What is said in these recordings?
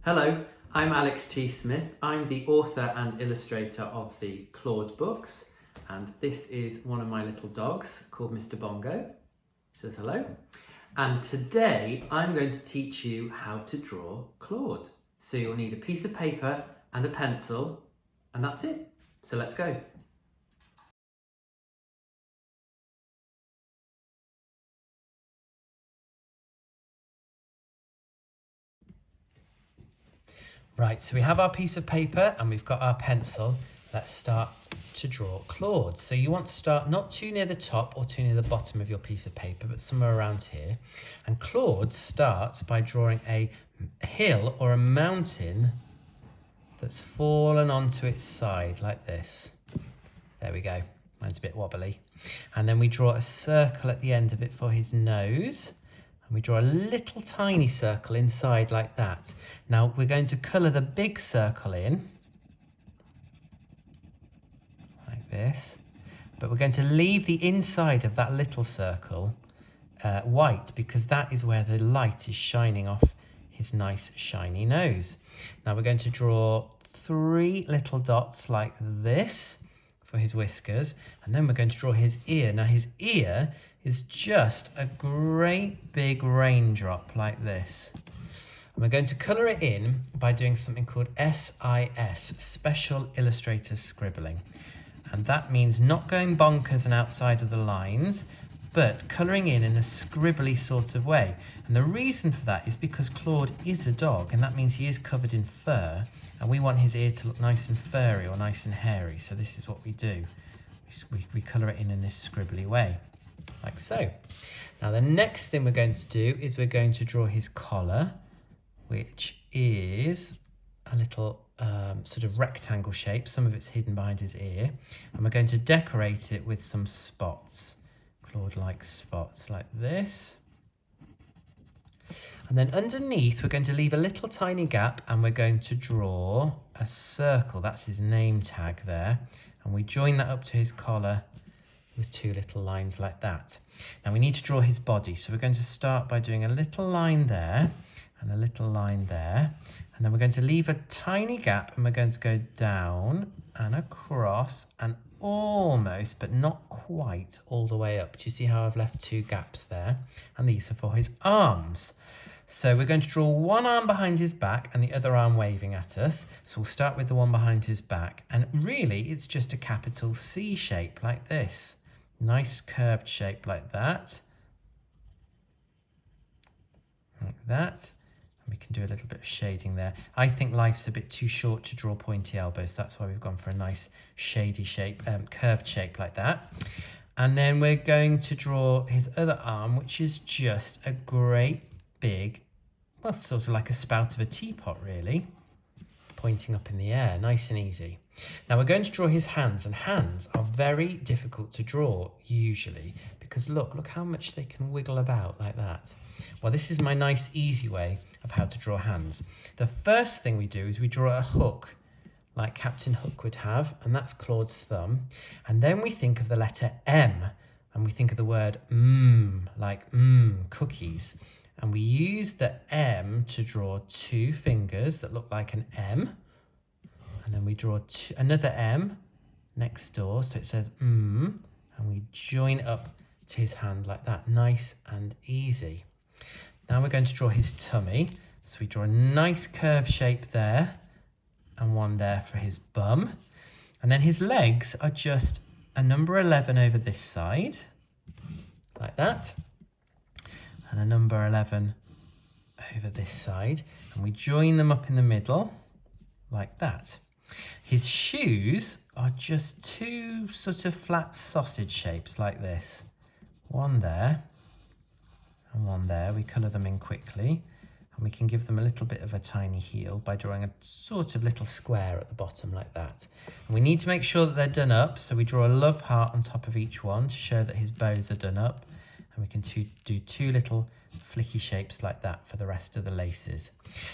Hello, I'm Alex T. Smith. I'm the author and illustrator of the Claude books, and this is one of my little dogs called Mr. Bongo. Says hello. And today I'm going to teach you how to draw Claude. So you'll need a piece of paper and a pencil, and that's it. So let's go. Right, so we have our piece of paper and we've got our pencil. Let's start to draw Claude. So you want to start not too near the top or too near the bottom of your piece of paper, but somewhere around here. And Claude starts by drawing a hill or a mountain that's fallen onto its side like this. There we go. Mine's a bit wobbly. And then we draw a circle at the end of it for his nose. We draw a little tiny circle inside like that. Now we're going to colour the big circle in, like this, but we're going to leave the inside of that little circle white because that is where the light is shining off his nice shiny nose. Now we're going to draw 3 little dots like this for his whiskers, and then we're going to draw his ear. Now his ear is just a great big raindrop like this. And we're going to colour it in by doing something called SIS, Special Illustrator Scribbling. And that means not going bonkers and outside of the lines, but colouring in a scribbly sort of way. And the reason for that is because Claude is a dog, and that means he is covered in fur, and we want his ear to look nice and furry or nice and hairy. So this is what we do. We colour it in this scribbly way, like so. Now the next thing we're going to do is we're going to draw his collar, which is a little sort of rectangle shape. Some of it's hidden behind his ear. And we're going to decorate it with some spots. Claude likes spots like this. And then underneath, we're going to leave a little tiny gap and we're going to draw a circle. That's his name tag there. And we join that up to his collar with 2 little lines like that. Now we need to draw his body. So we're going to start by doing a little line there and a little line there. And then we're going to leave a tiny gap and we're going to go down and across and almost, but not quite, all the way up. Do you see how I've left 2 gaps there? And these are for his arms. So we're going to draw one arm behind his back and the other arm waving at us. So we'll start with the one behind his back. And really, it's just a capital C shape like this. Nice curved shape like that. Like that. And we can do a little bit of shading there. I think life's a bit too short to draw pointy elbows. That's why we've gone for a nice shady shape, curved shape like that. And then we're going to draw his other arm, which is just a great big, well, sort of like a spout of a teapot really, pointing up in the air, nice and easy. Now we're going to draw his hands, and hands are very difficult to draw usually because look how much they can wiggle about like that. Well, this is my nice easy way of how to draw hands. The first thing we do is we draw a hook like Captain Hook would have, and that's Claude's thumb. And then we think of the letter M, and we think of the word like cookies. And we use the M to draw 2 fingers that look like an M. And then we draw another M next door, so it says and we join it up to his hand like that, nice and easy. Now we're going to draw his tummy. So we draw a nice curved shape there and one there for his bum. And then his legs are just a number 11 over this side, like that. And a number 11 over this side. And we join them up in the middle, like that. His shoes are just 2 sort of flat sausage shapes like this. One there and one there. We colour them in quickly. And we can give them a little bit of a tiny heel by drawing a sort of little square at the bottom like that. And we need to make sure that they're done up. So we draw a love heart on top of each one to show that his bows are done up. And we can do 2 little flicky shapes like that for the rest of the laces.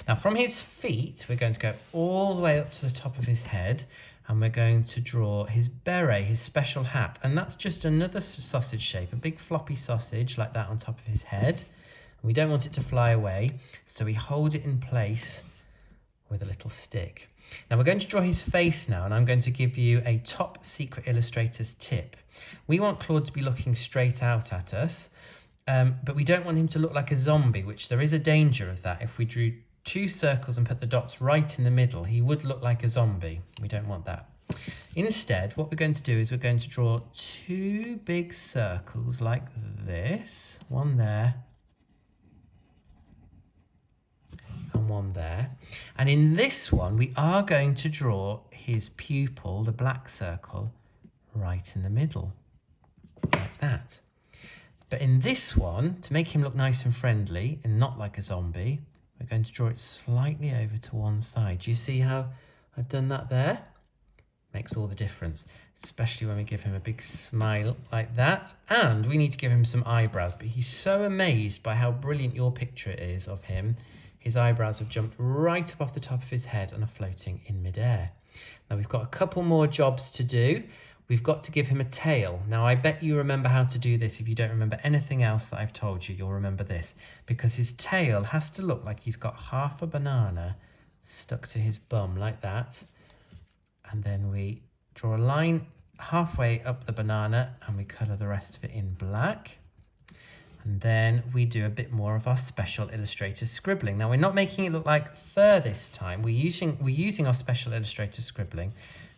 Now from his feet, we're going to go all the way up to the top of his head, and we're going to draw his beret, his special hat. And that's just another sausage shape, a big floppy sausage like that on top of his head. We don't want it to fly away, so we hold it in place with a little stick. Now we're going to draw his face now, and I'm going to give you a top secret illustrator's tip. We want Claude to be looking straight out at us, but we don't want him to look like a zombie, which there is a danger of that. If we drew 2 circles and put the dots right in the middle, he would look like a zombie. We don't want that. Instead, what we're going to do is we're going to draw 2 big circles like this, one there and one there. And in this one, we are going to draw his pupil, the black circle, right in the middle, like that. But in this one, to make him look nice and friendly and not like a zombie, we're going to draw it slightly over to one side. Do you see how I've done that there? Makes all the difference, especially when we give him a big smile like that. And we need to give him some eyebrows, but he's so amazed by how brilliant your picture is of him. His eyebrows have jumped right up off the top of his head and are floating in midair. Now we've got a couple more jobs to do. We've got to give him a tail. Now I bet you remember how to do this. If you don't remember anything else that I've told you, you'll remember this, because his tail has to look like he's got half a banana stuck to his bum like that. And then we draw a line halfway up the banana and we colour the rest of it in black. And then we do a bit more of our special illustrator scribbling. Now we're not making it look like fur this time. We're using our special illustrator scribbling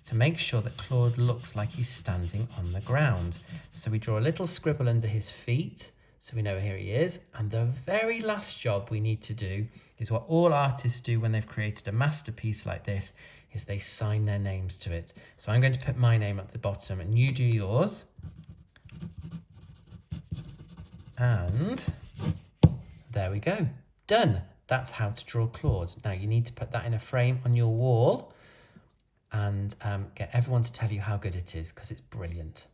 to make sure that Claude looks like he's standing on the ground. So we draw a little scribble under his feet, so we know here he is. And the very last job we need to do is what all artists do when they've created a masterpiece like this, is they sign their names to it. So I'm going to put my name at the bottom and you do yours. And there we go, done. That's how to draw Claude. Now you need to put that in a frame on your wall and get everyone to tell you how good it is, because it's brilliant.